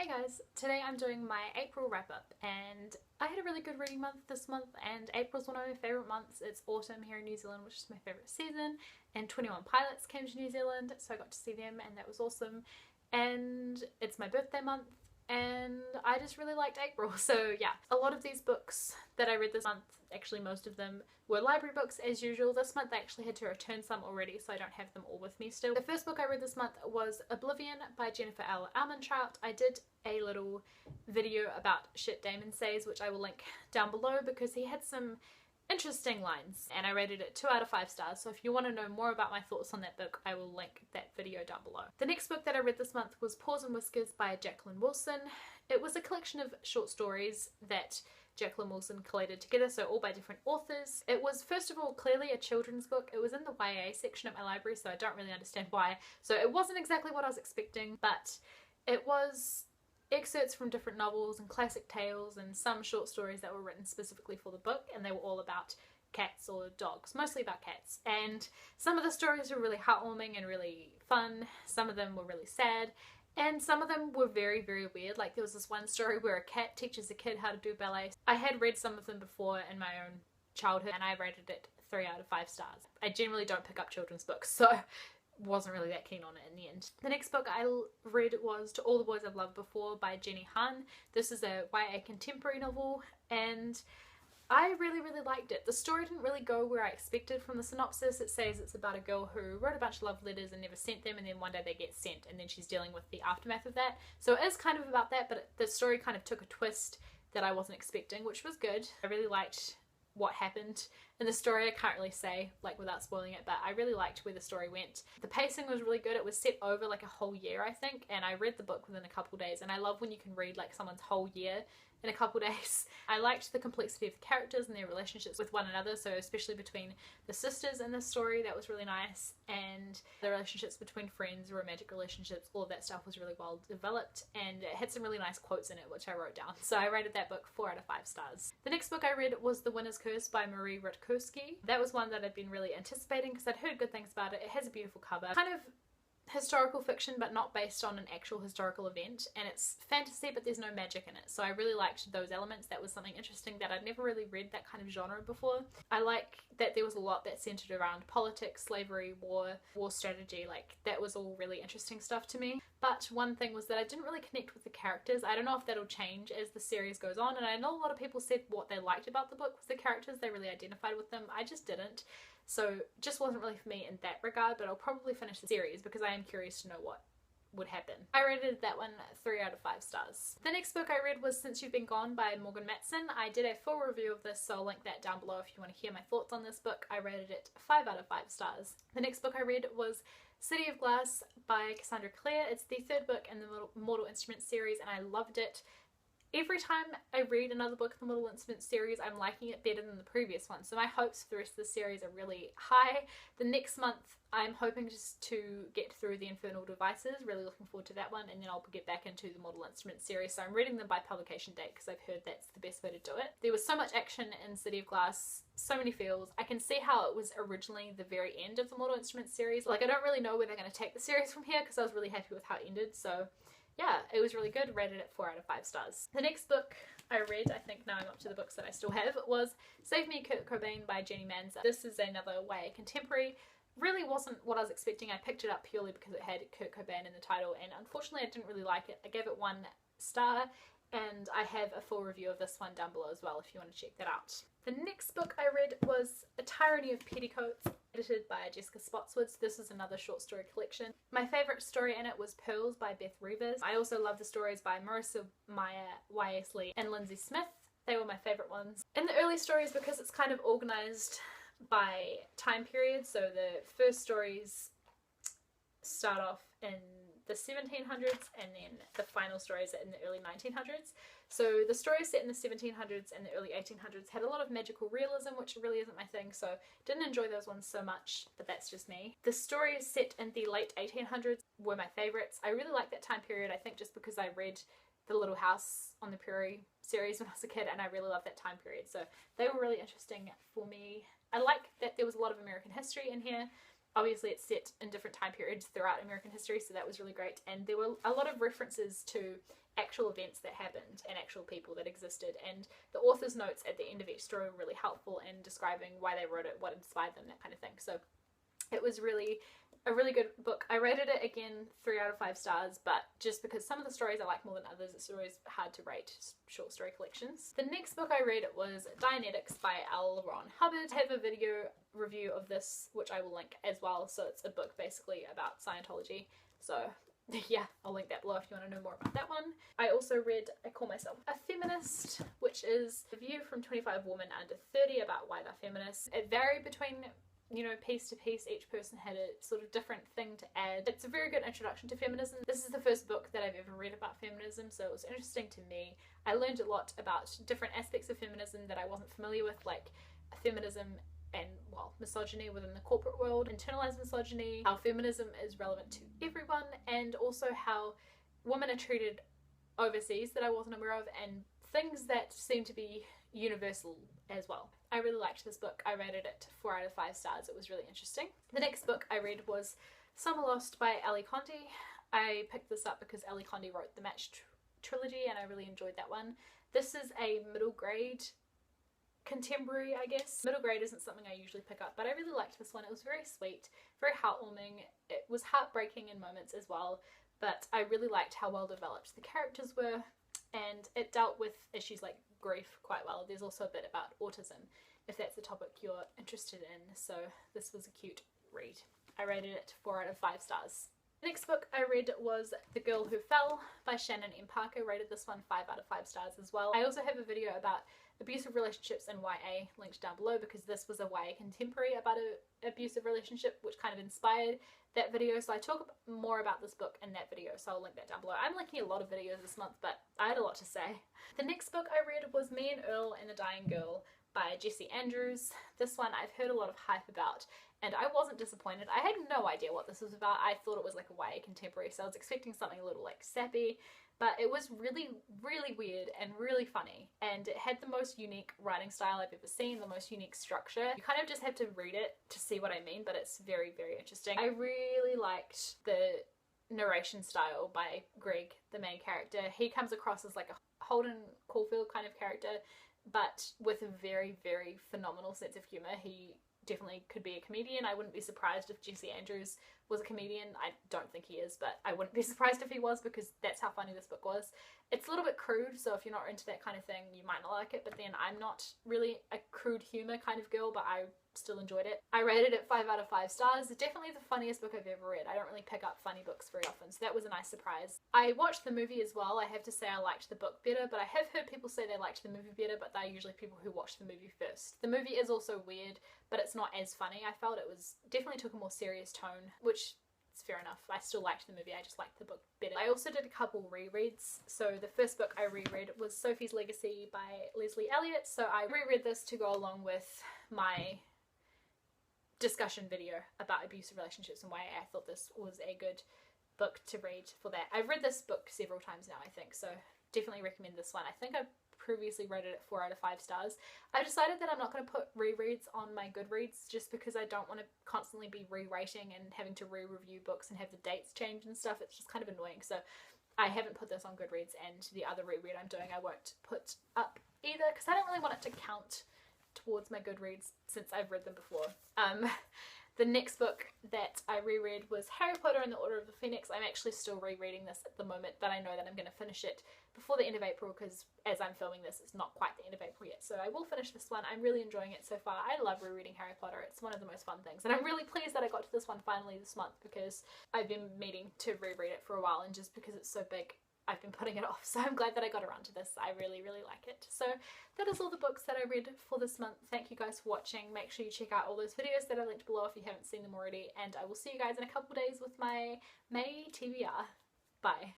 Hey guys, today I'm doing my April wrap up and I had a really good reading month this month and April's one of my favourite months. It's autumn here in New Zealand, which is my favourite season, and 21 Pilots came to New Zealand, so I got to see them and that was awesome. And it's my birthday month and I just really liked April. So yeah, a lot of these books that I read this month, actually most of them were library books as usual. This month I actually had to return some already, so I don't have them all with me still. The first book I read this month was Oblivion by Jennifer L. Armentrout. I did a little video about shit Damon says, which I will link down below because he had some interesting lines and I rated it 2 out of 5 stars, so if you want to know more about my thoughts on that book I will link that video down below. The next book that I read this month was Paws and Whiskers by Jacqueline Wilson. It was a collection of short stories that Jacqueline Wilson collated together, so all by different authors. It was first of all clearly a children's book. It was in the YA section at my library, so I don't really understand why. So it wasn't exactly what I was expecting, but it was excerpts from different novels and classic tales and some short stories that were written specifically for the book, and they were all about cats or dogs, mostly about cats. And some of the stories were really heartwarming and really fun, some of them were really sad, and some of them were very, very weird. Like there was this one story where a cat teaches a kid how to do ballet. I had read some of them before in my own childhood and I rated it 3 out of 5 stars. I generally don't pick up children's books, so wasn't really that keen on it in the end. The next book I read was To All the Boys I've Loved Before by Jenny Han. This is a YA contemporary novel and I really liked it. The story didn't really go where I expected from the synopsis. It says it's about a girl who wrote a bunch of love letters and never sent them, and then one day they get sent and then she's dealing with the aftermath of that. So it is kind of about that, but the story kind of took a twist that I wasn't expecting, which was good. I really liked what happened in the story. I can't really say like without spoiling it, but I really liked where the story went. The pacing was really good. It was set over like a whole year I think, and I read the book within a couple days, and I love when you can read like someone's whole year in a couple days. I liked the complexity of the characters and their relationships with one another, so especially between the sisters in this story, that was really nice, and the relationships between friends, romantic relationships, all of that stuff was really well developed, and it had some really nice quotes in it which I wrote down. So I rated that book 4 out of 5 stars. The next book I read was The Winner's Curse by Marie Rutkowski. That was one that I'd been really anticipating because I'd heard good things about it. It has a beautiful cover. Kind of historical fiction but not based on an actual historical event, and it's fantasy but there's no magic in it, so I really liked those elements. That was something interesting that I'd never really read that kind of genre before. I like that there was a lot that centered around politics, slavery, war strategy. Like that was all really interesting stuff to me. But one thing was that I didn't really connect with the characters. I don't know if that'll change as the series goes on, and I know a lot of people said what they liked about the book was the characters. They really identified with them. I just didn't. So just wasn't really for me in that regard, but I'll probably finish the series because I am curious to know what would happen. I rated that one 3 out of 5 stars. The next book I read was Since You've Been Gone by Morgan Matson. I did a full review of this, so I'll link that down below if you want to hear my thoughts on this book. I rated it 5 out of 5 stars. The next book I read was City of Glass by Cassandra Clare. It's the 3rd book in the Mortal Instruments series and I loved it. Every time I read another book in the Mortal Instruments series, I'm liking it better than the previous one, so my hopes for the rest of the series are really high. The next month I'm hoping just to get through the Infernal Devices, really looking forward to that one, and then I'll get back into the Mortal Instruments series. So I'm reading them by publication date because I've heard that's the best way to do it. There was so much action in City of Glass, so many feels. I can see how it was originally the very end of the Mortal Instruments series. Like I don't really know where they're going to take the series from here because I was really happy with how it ended, so yeah, it was really good. Rated it 4 out of 5 stars. The next book I read, I think now I'm up to the books that I still have, was Save Me Kurt Cobain by Jenny Manzer. This is another YA contemporary. Really wasn't what I was expecting. I picked it up purely because it had Kurt Cobain in the title, and unfortunately I didn't really like it. I gave it 1 star, and I have a full review of this one down below as well if you want to check that out. The next book I read was A Tyranny of Petticoats, edited by Jessica Spotswood. This is another short story collection. My favourite story in it was Pearls by Beth Reivers. I also love the stories by Marissa Meyer, Y.S. Lee and Lindsay Smith. They were my favourite ones. In the early stories, because it's kind of organised by time period, so the first stories start off in the 1700s and then the final stories are in the early 1900s. So the stories set in the 1700s and the early 1800s had a lot of magical realism, which really isn't my thing, so didn't enjoy those ones so much, but that's just me. The stories set in the late 1800s were my favourites. I really like that time period, I think just because I read The Little House on the Prairie series when I was a kid and I really love that time period, so they were really interesting for me. I like that there was a lot of American history in here. Obviously it's set in different time periods throughout American history, so that was really great, and there were a lot of references to actual events that happened and actual people that existed, and the author's notes at the end of each story were really helpful in describing why they wrote it, what inspired them, that kind of thing. So it was really a really good book. I rated it again 3 out of 5 stars, but just because some of the stories I like more than others, it's always hard to rate short story collections. The next book I read was Dianetics by L. Ron Hubbard. I have a video review of this which I will link as well, so it's a book basically about Scientology. So yeah, I'll link that below if you want to know more about that one. I also read I Call Myself a Feminist, which is a view from 25 women under 30 about why they're feminists. It varied between, you know, piece to piece. Each person had a sort of different thing to add. It's a very good introduction to feminism. This is the first book that I've ever read about feminism, so it was interesting to me. I learned a lot about different aspects of feminism that I wasn't familiar with, like feminism and, well, misogyny within the corporate world, internalized misogyny, how feminism is relevant to everyone, and also how women are treated overseas that I wasn't aware of, and things that seem to be universal as well. I really liked this book. I rated it 4 out of 5 stars. It was really interesting. The next book I read was Summer Lost by Ali Condé. I picked this up because Ali Condé wrote the Match trilogy and I really enjoyed that one. This is a middle grade contemporary, I guess. Middle grade isn't something I usually pick up, but I really liked this one. It was very sweet, very heartwarming. It was heartbreaking in moments as well, but I really liked how well developed the characters were, and it dealt with issues like grief quite well. There's also a bit about autism, if that's a topic you're interested in, so this was a cute read. I rated it 4 out of 5 stars. The next book I read was The Girl Who Fell by Shannon M. Parker. Rated this one 5 out of 5 stars as well. I also have a video about abusive relationships in YA linked down below, because this was a YA contemporary about an abusive relationship, which kind of inspired that video. So I talk more about this book in that video, so I'll link that down below. I'm linking a lot of videos this month, but I had a lot to say. The next book I read was Me and Earl and the Dying Girl by Jessie Andrews. This one I've heard a lot of hype about, and I wasn't disappointed. I had no idea what this was about. I thought it was like a YA contemporary, so I was expecting something a little like sappy, but it was really, really weird and really funny, and it had the most unique writing style I've ever seen, the most unique structure. You kind of just have to read it to see what I mean, but it's very, very interesting. I really liked the narration style by Greg, the main character. He comes across as like a Holden Caulfield kind of character, but with a very, very phenomenal sense of humour. He definitely could be a comedian. I wouldn't be surprised if Jessie Andrews was a comedian. I don't think he is, but I wouldn't be surprised if he was, because that's how funny this book was. It's a little bit crude, so if you're not into that kind of thing, you might not like it, but then I'm not really a crude humour kind of girl, but I still enjoyed it. I rated it 5 out of 5 stars. Definitely the funniest book I've ever read. I don't really pick up funny books very often, so that was a nice surprise. I watched the movie as well. I have to say I liked the book better, but I have heard people say they liked the movie better, but they're usually people who watched the movie first. The movie is also weird, but it's not as funny. I felt it was definitely took a more serious tone, which is fair enough. I still liked the movie, I just liked the book better. I also did a couple rereads. So the first book I reread was Sophie's Legacy by Leslie Elliott. So I reread this to go along with my discussion video about abusive relationships and why I thought this was a good book to read for that. I've read this book several times now, I think, so definitely recommend this one. I think I previously rated it 4 out of 5 stars. I decided that I'm not going to put rereads on my Goodreads just because I don't want to constantly be re-rating and having to re-review books and have the dates change and stuff. It's just kind of annoying, so I haven't put this on Goodreads, and the other reread I'm doing I won't put up either because I don't really want it to count towards my Goodreads since I've read them before. The next book that I reread was Harry Potter and the Order of the Phoenix. I'm actually still rereading this at the moment, but I know that I'm going to finish it before the end of April because as I'm filming this, it's not quite the end of April yet. So I will finish this one. I'm really enjoying it so far. I love rereading Harry Potter. It's one of the most fun things. And I'm really pleased that I got to this one finally this month because I've been meaning to reread it for a while, and just because it's so big, I've been putting it off, so I'm glad that I got around to this. I really, really like it. So that is all the books that I read for this month. Thank you guys for watching. Make sure you check out all those videos that I linked below if you haven't seen them already, and I will see you guys in a couple days with my May TBR. Bye.